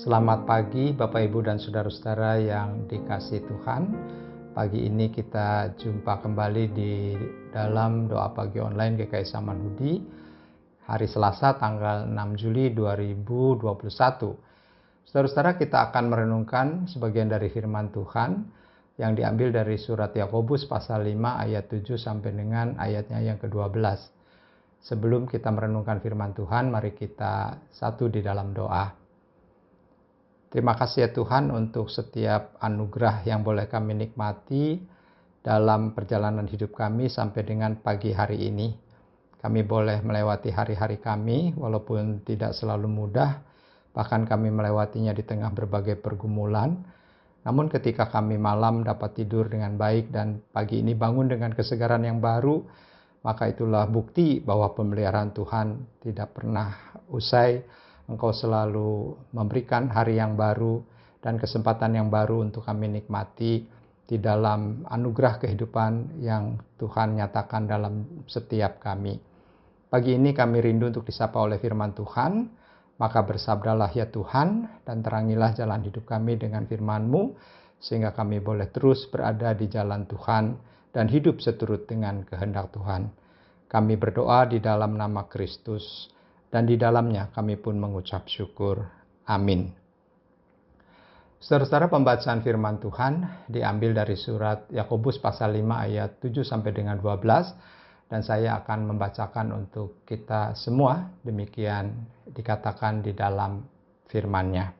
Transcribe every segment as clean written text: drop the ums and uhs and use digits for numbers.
Selamat pagi Bapak Ibu dan Saudara-saudara yang dikasihi Tuhan. Pagi ini kita jumpa kembali di dalam doa pagi online GKI Samanhudi hari Selasa tanggal 6 Juli 2021. Saudara-saudara, kita akan merenungkan sebagian dari firman Tuhan yang diambil dari surat Yakobus pasal 5 ayat 7 sampai dengan ayatnya yang ke-12. Sebelum kita merenungkan firman Tuhan, mari kita satu di dalam doa. Terima kasih ya Tuhan untuk setiap anugerah yang boleh kami nikmati dalam perjalanan hidup kami sampai dengan pagi hari ini. Kami boleh melewati hari-hari kami walaupun tidak selalu mudah, bahkan kami melewatinya di tengah berbagai pergumulan. Namun ketika kami malam dapat tidur dengan baik dan pagi ini bangun dengan kesegaran yang baru, maka itulah bukti bahwa pemeliharaan Tuhan tidak pernah usai. Engkau selalu memberikan hari yang baru dan kesempatan yang baru untuk kami nikmati di dalam anugerah kehidupan yang Tuhan nyatakan dalam setiap kami. Pagi ini kami rindu untuk disapa oleh firman Tuhan, maka bersabdalah ya Tuhan dan terangilah jalan hidup kami dengan firman-Mu, sehingga kami boleh terus berada di jalan Tuhan dan hidup seturut dengan kehendak Tuhan. Kami berdoa di dalam nama Kristus, dan di dalamnya kami pun mengucap syukur. Amin. Saudara-saudara, pembacaan firman Tuhan diambil dari surat Yakobus pasal 5 ayat 7 sampai dengan 12, dan saya akan membacakan untuk kita semua. Demikian dikatakan di dalam firman-Nya.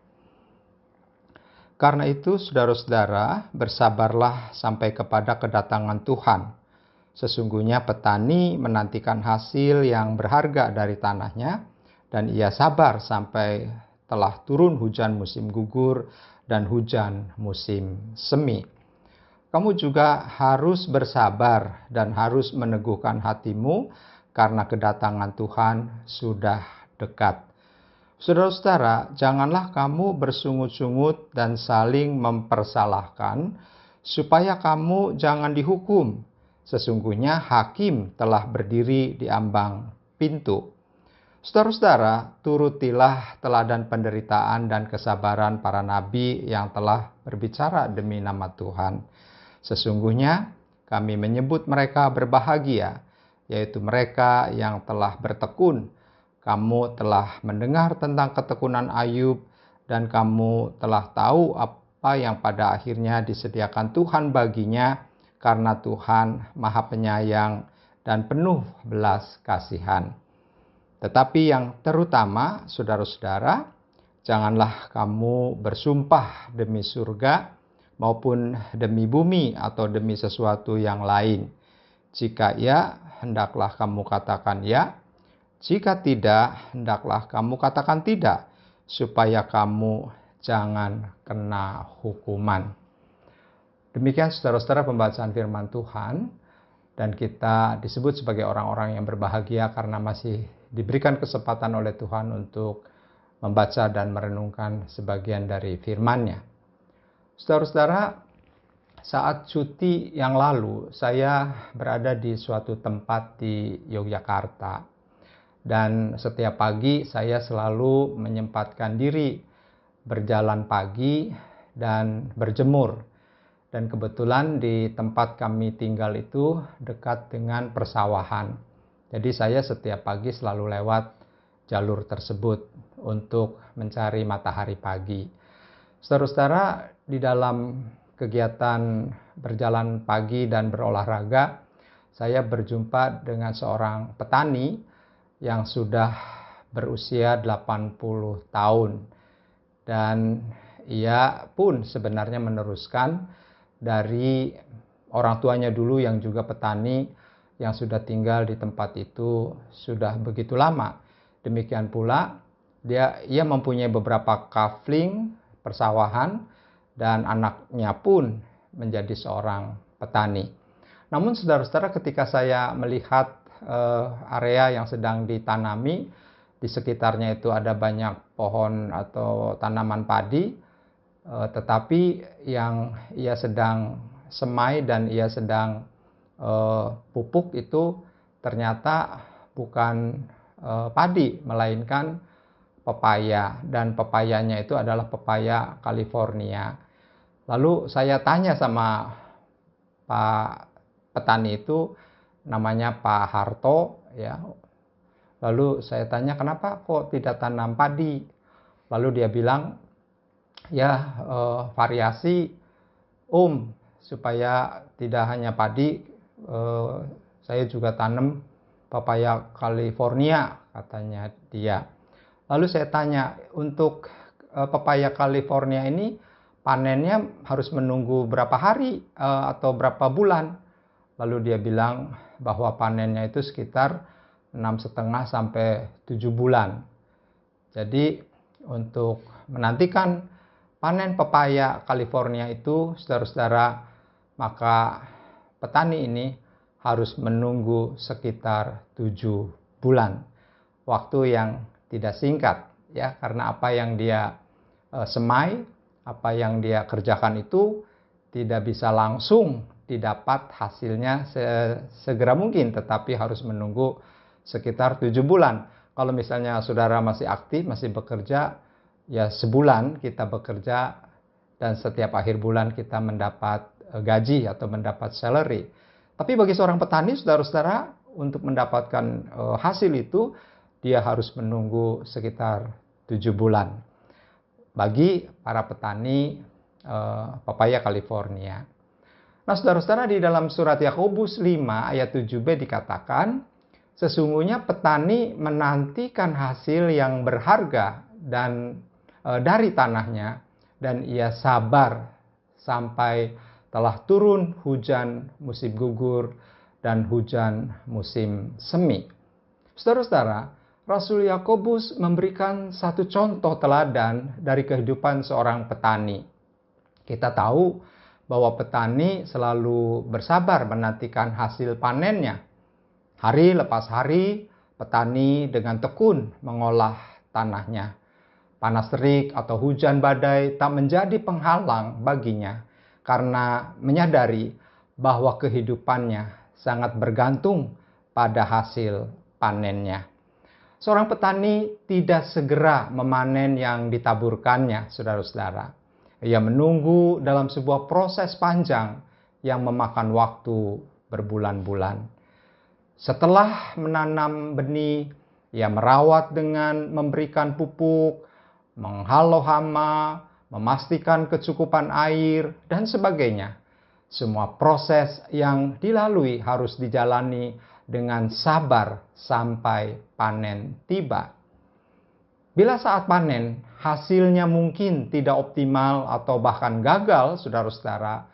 Karena itu, saudara-saudara, bersabarlah sampai kepada kedatangan Tuhan. Sesungguhnya petani menantikan hasil yang berharga dari tanahnya, dan ia sabar sampai telah turun hujan musim gugur dan hujan musim semi. Kamu juga harus bersabar dan harus meneguhkan hatimu, karena kedatangan Tuhan sudah dekat. Saudara-saudara, janganlah kamu bersungut-sungut dan saling mempersalahkan, supaya kamu jangan dihukum. Sesungguhnya hakim telah berdiri di ambang pintu. Saudara-saudara, turutilah teladan penderitaan dan kesabaran para nabi yang telah berbicara demi nama Tuhan. Sesungguhnya kami menyebut mereka berbahagia, yaitu mereka yang telah bertekun. Kamu telah mendengar tentang ketekunan Ayub, dan kamu telah tahu apa yang pada akhirnya disediakan Tuhan baginya, karena Tuhan Maha Penyayang dan penuh belas kasihan. Tetapi yang terutama, saudara-saudara, janganlah kamu bersumpah demi surga maupun demi bumi atau demi sesuatu yang lain. Jika ya, hendaklah kamu katakan ya. Jika tidak, hendaklah kamu katakan tidak, supaya kamu jangan kena hukuman. Demikian saudara-saudara pembacaan firman Tuhan, dan kita disebut sebagai orang-orang yang berbahagia karena masih diberikan kesempatan oleh Tuhan untuk membaca dan merenungkan sebagian dari firman-Nya. Saudara-saudara, saat cuti yang lalu saya berada di suatu tempat di Yogyakarta, dan setiap pagi saya selalu menyempatkan diri berjalan pagi dan berjemur. Dan kebetulan di tempat kami tinggal itu dekat dengan persawahan. Jadi saya setiap pagi selalu lewat jalur tersebut untuk mencari matahari pagi. Saudara-saudara, di dalam kegiatan berjalan pagi dan berolahraga, saya berjumpa dengan seorang petani yang sudah berusia 80 tahun. Dan ia pun sebenarnya meneruskan dari orang tuanya dulu yang juga petani, yang sudah tinggal di tempat itu sudah begitu lama. Demikian pula ia mempunyai beberapa kafling persawahan, dan anaknya pun menjadi seorang petani. Namun saudara-saudara, ketika saya melihat area yang sedang ditanami, di sekitarnya itu ada banyak pohon atau tanaman padi, tetapi yang ia sedang semai dan ia sedang pupuk itu ternyata bukan padi, melainkan pepaya, dan pepayanya itu adalah pepaya California. Lalu saya tanya sama Pak petani itu, namanya Pak Harto, ya. Lalu saya tanya, kenapa kok tidak tanam padi? Lalu dia bilang, ya variasi supaya tidak hanya padi, saya juga tanam pepaya California, katanya dia. Lalu saya tanya, untuk pepaya California ini panennya harus menunggu berapa hari atau berapa bulan? Lalu dia bilang bahwa panennya itu sekitar 6,5 sampai 7 bulan. Jadi untuk menantikan panen pepaya California itu, saudara-saudara, maka petani ini harus menunggu sekitar 7 bulan. Waktu yang tidak singkat, ya, karena apa yang dia semai, apa yang dia kerjakan itu tidak bisa langsung didapat hasilnya segera mungkin, tetapi harus menunggu sekitar 7 bulan. Kalau misalnya saudara masih aktif, masih bekerja, ya sebulan kita bekerja dan setiap akhir bulan kita mendapat gaji atau mendapat salary. Tapi bagi seorang petani, saudara-saudara, untuk mendapatkan hasil itu, dia harus menunggu sekitar 7 bulan. Bagi para petani pepaya California. Nah, saudara-saudara, di dalam surat Yakobus 5 ayat 7b dikatakan, sesungguhnya petani menantikan hasil yang berharga dan dari tanahnya, dan ia sabar sampai telah turun hujan musim gugur dan hujan musim semi. Saudara-saudara, Rasul Yakobus memberikan satu contoh teladan dari kehidupan seorang petani. Kita tahu bahwa petani selalu bersabar menantikan hasil panennya. Hari lepas hari, petani dengan tekun mengolah tanahnya. Panas terik atau hujan badai tak menjadi penghalang baginya, karena menyadari bahwa kehidupannya sangat bergantung pada hasil panennya. Seorang petani tidak segera memanen yang ditaburkannya, saudara-saudara. Ia menunggu dalam sebuah proses panjang yang memakan waktu berbulan-bulan. Setelah menanam benih, ia merawat dengan memberikan pupuk, menghalau hama, memastikan kecukupan air, dan sebagainya. Semua proses yang dilalui harus dijalani dengan sabar sampai panen tiba. Bila saat panen, hasilnya mungkin tidak optimal atau bahkan gagal, saudara-saudara,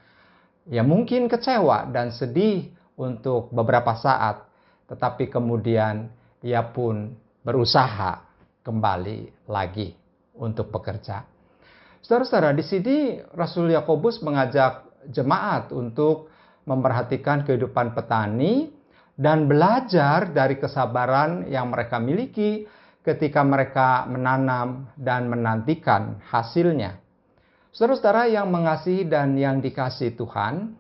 ia mungkin kecewa dan sedih untuk beberapa saat. Tetapi kemudian ia pun berusaha kembali lagi untuk bekerja. Saudara-saudara, di sini Rasul Yakobus mengajak jemaat untuk memperhatikan kehidupan petani dan belajar dari kesabaran yang mereka miliki ketika mereka menanam dan menantikan hasilnya. Saudara-saudara yang mengasihi dan yang dikasihi Tuhan,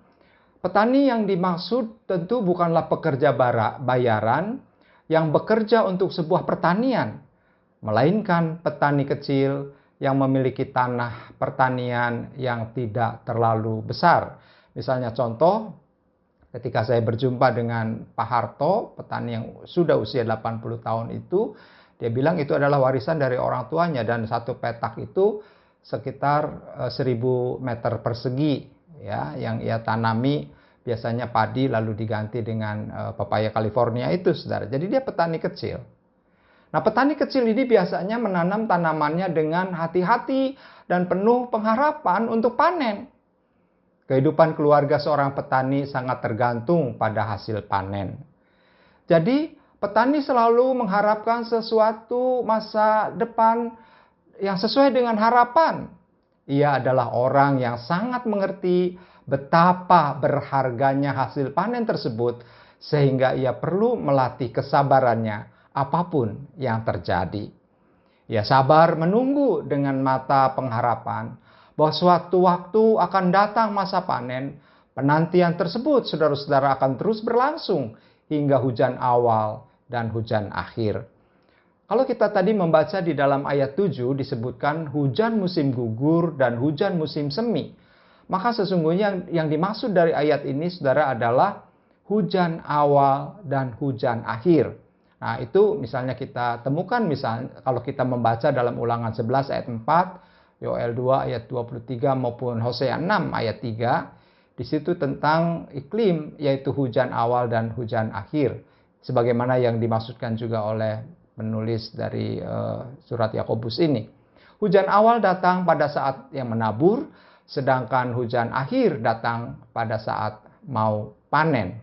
petani yang dimaksud tentu bukanlah pekerja bayaran yang bekerja untuk sebuah pertanian, melainkan petani kecil yang memiliki tanah pertanian yang tidak terlalu besar. Misalnya contoh, ketika saya berjumpa dengan Pak Harto, petani yang sudah usia 80 tahun itu, dia bilang itu adalah warisan dari orang tuanya, dan satu petak itu sekitar 1000 meter persegi, ya, yang ia tanami biasanya padi lalu diganti dengan pepaya California itu, saudara. Jadi dia petani kecil. Nah, petani kecil ini biasanya menanam tanamannya dengan hati-hati dan penuh pengharapan untuk panen. Kehidupan keluarga seorang petani sangat tergantung pada hasil panen. Jadi, petani selalu mengharapkan sesuatu masa depan yang sesuai dengan harapan. Ia adalah orang yang sangat mengerti betapa berharganya hasil panen tersebut, sehingga ia perlu melatih kesabarannya apapun yang terjadi. Ia sabar menunggu dengan mata pengharapan bahwa suatu waktu akan datang masa panen. Penantian tersebut, saudara-saudara, akan terus berlangsung hingga hujan awal dan hujan akhir. Kalau kita tadi membaca di dalam ayat 7 disebutkan hujan musim gugur dan hujan musim semi. Maka sesungguhnya yang dimaksud dari ayat ini saudara adalah hujan awal dan hujan akhir. Nah itu misalnya kita temukan misalnya kalau kita membaca dalam Ulangan 11 ayat 4, Yoel 2 ayat 23 maupun Hosea 6 ayat 3. Di situ tentang iklim yaitu hujan awal dan hujan akhir. Sebagaimana yang dimaksudkan juga oleh penulis dari surat Yakobus ini. Hujan awal datang pada saat yang menabur, sedangkan hujan akhir datang pada saat mau panen.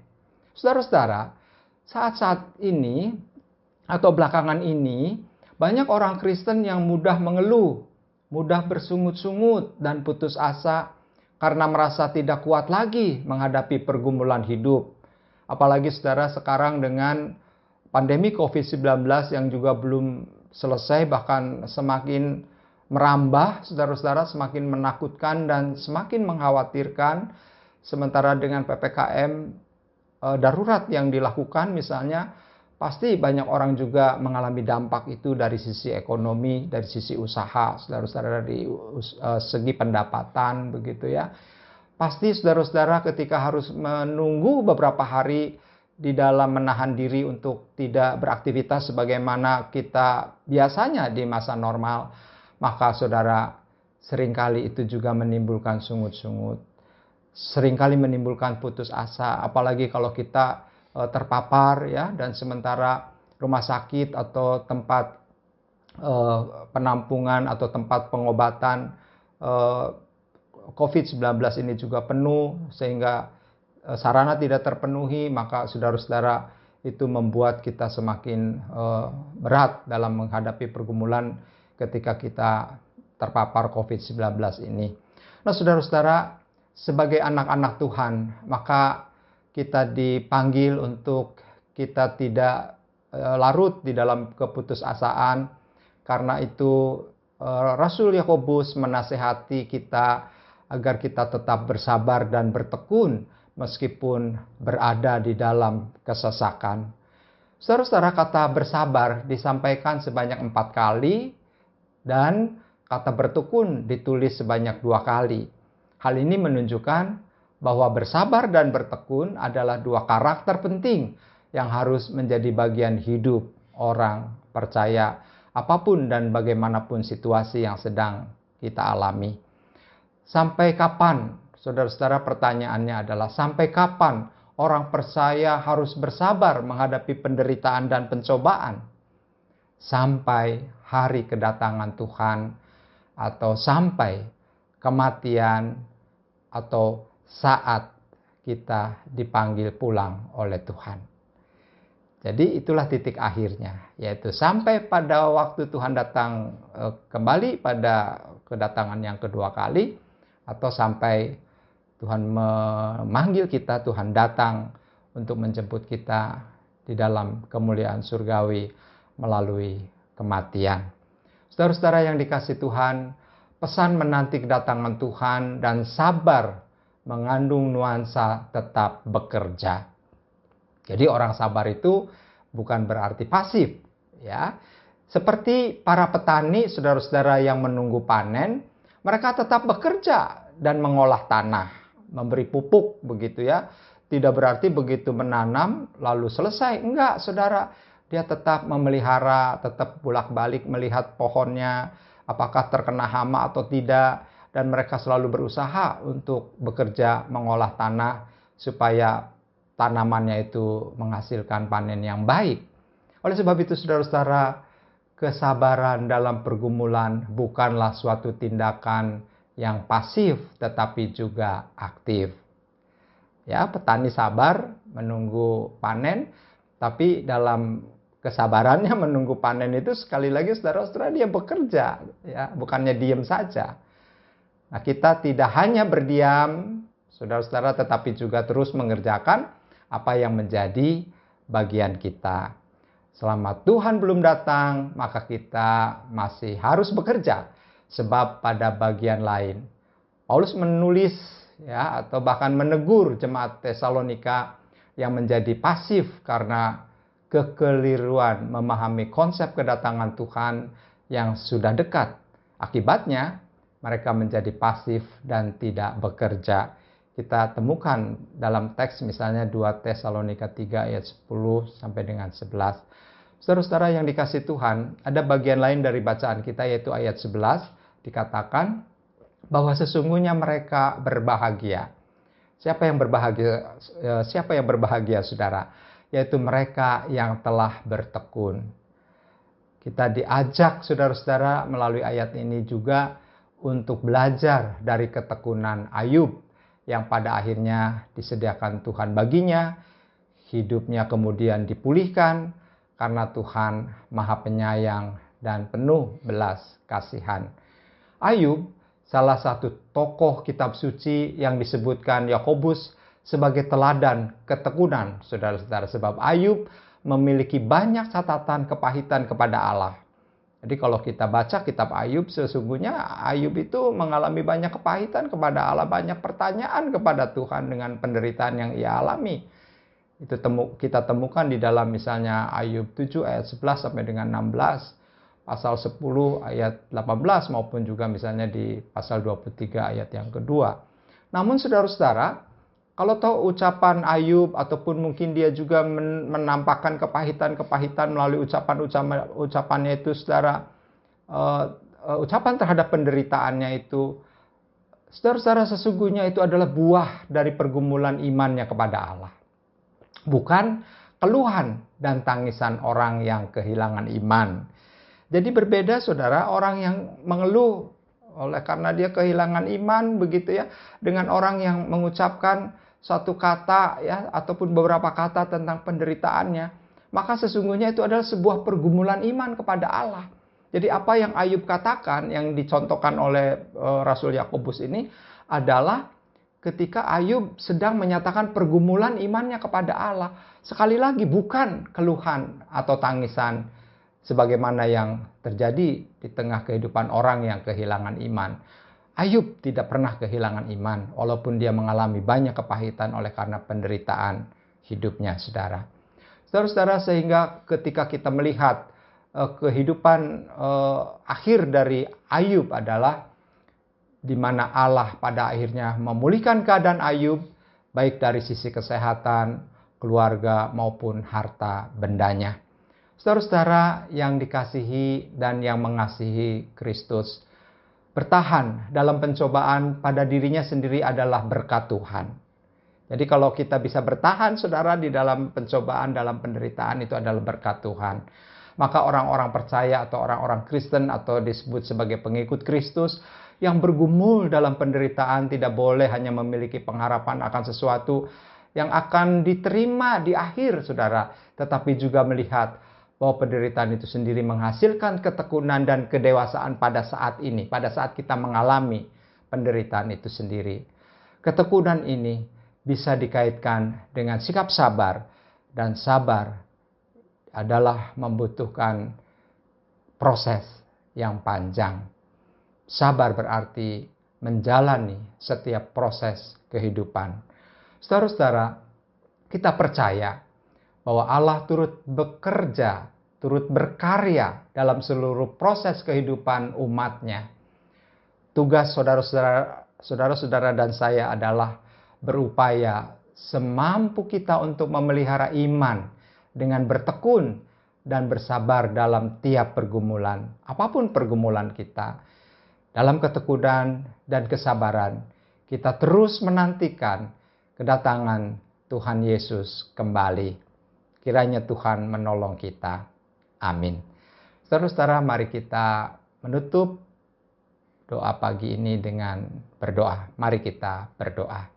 Saudara-saudara, saat-saat ini atau belakangan ini, banyak orang Kristen yang mudah mengeluh, mudah bersungut-sungut dan putus asa karena merasa tidak kuat lagi menghadapi pergumulan hidup. Apalagi saudara sekarang dengan pandemi COVID-19 yang juga belum selesai, bahkan semakin merambah, saudara-saudara, semakin menakutkan dan semakin mengkhawatirkan. Sementara dengan PPKM darurat yang dilakukan misalnya, pasti banyak orang juga mengalami dampak itu dari sisi ekonomi, dari sisi usaha, saudara-saudara, dari segi pendapatan, begitu ya. Pasti saudara-saudara ketika harus menunggu beberapa hari di dalam menahan diri untuk tidak beraktivitas sebagaimana kita biasanya di masa normal, maka saudara seringkali itu juga menimbulkan sungut-sungut, seringkali menimbulkan putus asa, apalagi kalau kita terpapar ya, dan sementara rumah sakit atau tempat penampungan atau tempat pengobatan COVID-19 ini juga penuh sehingga sarana tidak terpenuhi, maka saudara-saudara itu membuat kita semakin berat dalam menghadapi pergumulan ketika kita terpapar COVID-19 ini. Nah saudara-saudara, sebagai anak-anak Tuhan, maka kita dipanggil untuk kita tidak larut di dalam keputusasaan. Karena itu Rasul Yakobus menasihati kita agar kita tetap bersabar dan bertekun meskipun berada di dalam kesesakan. Saudara-saudara, kata bersabar disampaikan sebanyak 4 kali dan kata bertekun ditulis sebanyak 2 kali. Hal ini menunjukkan bahwa bersabar dan bertekun adalah 2 karakter penting yang harus menjadi bagian hidup orang percaya apapun dan bagaimanapun situasi yang sedang kita alami. Sampai kapan? Saudara-saudara, pertanyaannya adalah sampai kapan orang percaya harus bersabar menghadapi penderitaan dan pencobaan? Sampai hari kedatangan Tuhan atau sampai kematian atau saat kita dipanggil pulang oleh Tuhan. Jadi itulah titik akhirnya, yaitu sampai pada waktu Tuhan datang kembali pada kedatangan yang kedua kali, atau sampai Tuhan memanggil kita, Tuhan datang untuk menjemput kita di dalam kemuliaan surgawi melalui kematian. Saudara-saudara yang dikasihi Tuhan, pesan menanti kedatangan Tuhan dan sabar mengandung nuansa tetap bekerja. Jadi orang sabar itu bukan berarti pasif, ya. Seperti para petani, saudara-saudara yang menunggu panen, mereka tetap bekerja dan mengolah tanah, memberi pupuk, begitu ya. Tidak berarti begitu menanam lalu selesai. Enggak, saudara. Dia tetap memelihara, tetap bolak-balik melihat pohonnya, apakah terkena hama atau tidak. Dan mereka selalu berusaha untuk bekerja mengolah tanah supaya tanamannya itu menghasilkan panen yang baik. Oleh sebab itu, saudara-saudara, kesabaran dalam pergumulan bukanlah suatu tindakan yang pasif, tetapi juga aktif. Ya, petani sabar menunggu panen, tapi dalam kesabarannya menunggu panen itu sekali lagi saudara-saudara dia bekerja, ya, bukannya diam saja. Nah, kita tidak hanya berdiam, saudara-saudara, tetapi juga terus mengerjakan apa yang menjadi bagian kita. Selama Tuhan belum datang, maka kita masih harus bekerja. Sebab pada bagian lain, Paulus menulis ya, atau bahkan menegur jemaat Tesalonika yang menjadi pasif karena kekeliruan memahami konsep kedatangan Tuhan yang sudah dekat. Akibatnya, mereka menjadi pasif dan tidak bekerja. Kita temukan dalam teks misalnya 2 Tesalonika 3 ayat 10 sampai dengan 11. Saudara-saudara yang dikasihi Tuhan, ada bagian lain dari bacaan kita yaitu ayat 11, dikatakan bahwa sesungguhnya mereka berbahagia. Siapa yang berbahagia? Siapa yang berbahagia, saudara? Yaitu mereka yang telah bertekun. Kita diajak, saudara-saudara, melalui ayat ini juga untuk belajar dari ketekunan Ayub yang pada akhirnya disediakan Tuhan baginya. Hidupnya kemudian dipulihkan karena Tuhan Maha Penyayang dan penuh belas kasihan. Ayub, salah satu tokoh kitab suci yang disebutkan Yakobus sebagai teladan ketekunan, saudara-saudara. Sebab Ayub memiliki banyak catatan kepahitan kepada Allah. Jadi kalau kita baca kitab Ayub, sesungguhnya Ayub itu mengalami banyak kepahitan kepada Allah, banyak pertanyaan kepada Tuhan dengan penderitaan yang ia alami. Itu kita temukan di dalam misalnya Ayub 7 ayat 11 sampai dengan 16, pasal 10 ayat 18 maupun juga misalnya di pasal 23 ayat yang kedua. Namun saudara-saudara, kalau tahu ucapan Ayub ataupun mungkin dia juga menampakkan kepahitan-kepahitan melalui ucapannya itu, saudara, ucapan terhadap penderitaannya itu, saudara-saudara, sesungguhnya itu adalah buah dari pergumulan imannya kepada Allah. Bukan keluhan dan tangisan orang yang kehilangan iman. Jadi berbeda, saudara, orang yang mengeluh oleh karena dia kehilangan iman begitu ya, dengan orang yang mengucapkan satu kata ya ataupun beberapa kata tentang penderitaannya, maka sesungguhnya itu adalah sebuah pergumulan iman kepada Allah. Jadi apa yang Ayub katakan yang dicontohkan oleh Rasul Yakobus ini adalah ketika Ayub sedang menyatakan pergumulan imannya kepada Allah. Sekali lagi bukan keluhan atau tangisan sebagaimana yang terjadi di tengah kehidupan orang yang kehilangan iman. Ayub tidak pernah kehilangan iman walaupun dia mengalami banyak kepahitan oleh karena penderitaan hidupnya, saudara. Saudara-saudara, sehingga ketika kita melihat kehidupan akhir dari Ayub adalah di mana Allah pada akhirnya memulihkan keadaan Ayub baik dari sisi kesehatan, keluarga maupun harta bendanya. Saudara-saudara yang dikasihi dan yang mengasihi Kristus, bertahan dalam pencobaan pada dirinya sendiri adalah berkat Tuhan. Jadi kalau kita bisa bertahan, saudara, di dalam pencobaan, dalam penderitaan, itu adalah berkat Tuhan. Maka orang-orang percaya atau orang-orang Kristen atau disebut sebagai pengikut Kristus yang bergumul dalam penderitaan tidak boleh hanya memiliki pengharapan akan sesuatu yang akan diterima di akhir, saudara, tetapi juga melihat bahwa penderitaan itu sendiri menghasilkan ketekunan dan kedewasaan pada saat ini, pada saat kita mengalami penderitaan itu sendiri. Ketekunan ini bisa dikaitkan dengan sikap sabar, dan sabar adalah membutuhkan proses yang panjang. Sabar berarti menjalani setiap proses kehidupan. Saudara-saudara, kita percaya bahwa Allah turut bekerja, turut berkarya dalam seluruh proses kehidupan umatnya. Tugas saudara-saudara dan saya adalah berupaya semampu kita untuk memelihara iman dengan bertekun dan bersabar dalam tiap pergumulan, apapun pergumulan kita. Dalam ketekunan dan kesabaran, kita terus menantikan kedatangan Tuhan Yesus kembali. Kiranya Tuhan menolong kita. Amin. Saudara-saudara, mari kita menutup doa pagi ini dengan berdoa. Mari kita berdoa.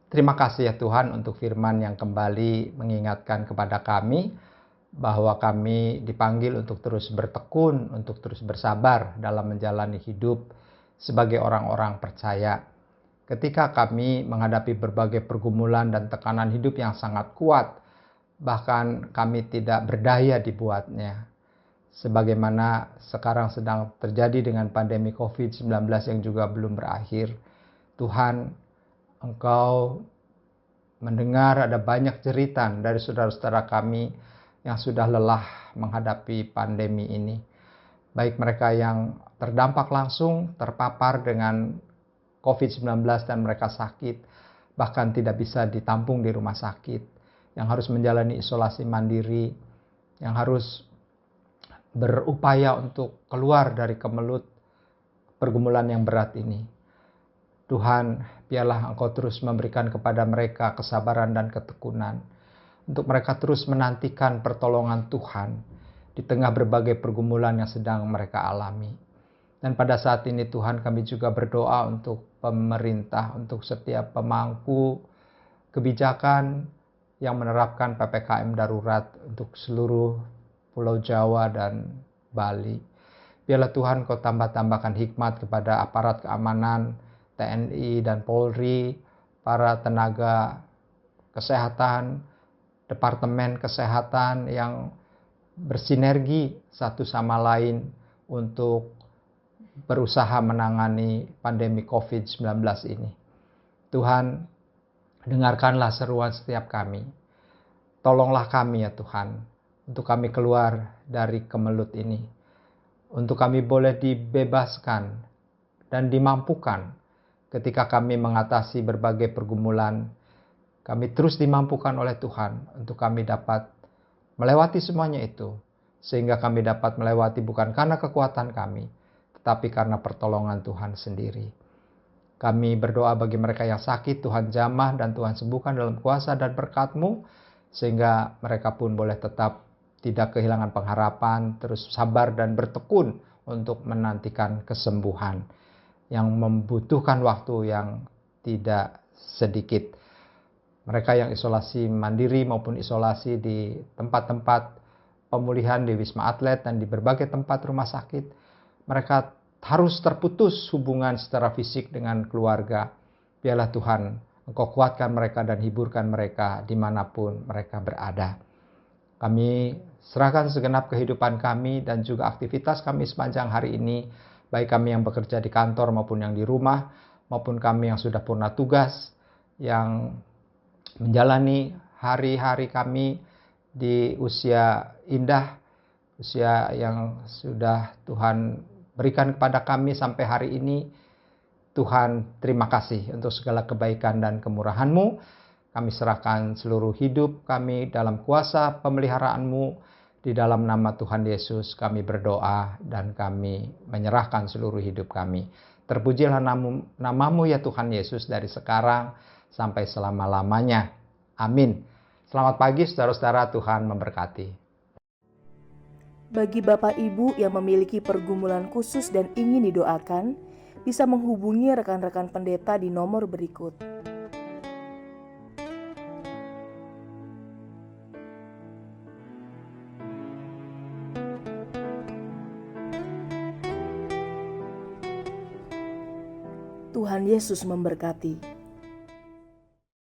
Terima kasih ya Tuhan untuk firman yang kembali mengingatkan kepada kami bahwa kami dipanggil untuk terus bertekun, untuk terus bersabar dalam menjalani hidup sebagai orang-orang percaya. Ketika kami menghadapi berbagai pergumulan dan tekanan hidup yang sangat kuat, bahkan kami tidak berdaya dibuatnya. Sebagaimana sekarang sedang terjadi dengan pandemi COVID-19 yang juga belum berakhir. Tuhan, Engkau mendengar ada banyak jeritan dari saudara-saudara kami yang sudah lelah menghadapi pandemi ini. Baik mereka yang terdampak langsung, terpapar dengan COVID-19 dan mereka sakit, bahkan tidak bisa ditampung di rumah sakit, yang harus menjalani isolasi mandiri, yang harus berupaya untuk keluar dari kemelut pergumulan yang berat ini. Tuhan, biarlah Engkau terus memberikan kepada mereka kesabaran dan ketekunan, untuk mereka terus menantikan pertolongan Tuhan di tengah berbagai pergumulan yang sedang mereka alami. Dan pada saat ini Tuhan, kami juga berdoa untuk pemerintah, untuk setiap pemangku kebijakan yang menerapkan PPKM darurat untuk seluruh Pulau Jawa dan Bali. Biarlah Tuhan Kau tambahkan hikmat kepada aparat keamanan, TNI dan Polri, para tenaga kesehatan, departemen kesehatan yang bersinergi satu sama lain untuk berusaha menangani pandemi COVID-19 ini. Tuhan, dengarkanlah seruan setiap kami. Tolonglah kami ya Tuhan, untuk kami keluar dari kemelut ini. Untuk kami boleh dibebaskan dan dimampukan ketika kami mengatasi berbagai pergumulan. Kami terus dimampukan oleh Tuhan untuk kami dapat melewati semuanya itu. Sehingga kami dapat melewati bukan karena kekuatan kami, tetapi karena pertolongan Tuhan sendiri. Kami berdoa bagi mereka yang sakit, Tuhan jamah dan Tuhan sembuhkan dalam kuasa dan berkat-Mu, sehingga mereka pun boleh tetap tidak kehilangan pengharapan, terus sabar dan bertekun untuk menantikan kesembuhan yang membutuhkan waktu yang tidak sedikit. Mereka yang isolasi mandiri maupun isolasi di tempat-tempat pemulihan di Wisma Atlet dan di berbagai tempat rumah sakit, mereka harus terputus hubungan secara fisik dengan keluarga. Biarlah Tuhan, Engkau kuatkan mereka dan hiburkan mereka dimanapun mereka berada. Kami serahkan segenap kehidupan kami dan juga aktivitas kami sepanjang hari ini, baik kami yang bekerja di kantor maupun yang di rumah, maupun kami yang sudah purna tugas, yang menjalani hari-hari kami di usia indah, usia yang sudah Tuhan berikan kepada kami sampai hari ini. Tuhan, terima kasih untuk segala kebaikan dan kemurahan-Mu. Kami serahkan seluruh hidup kami dalam kuasa pemeliharaan-Mu. Di dalam nama Tuhan Yesus kami berdoa dan kami menyerahkan seluruh hidup kami. Terpujilah nama-Mu ya Tuhan Yesus dari sekarang sampai selama-lamanya. Amin. Selamat pagi saudara-saudara, Tuhan memberkati. Bagi Bapak Ibu yang memiliki pergumulan khusus dan ingin didoakan, bisa menghubungi rekan-rekan pendeta di nomor berikut. Tuhan Yesus memberkati.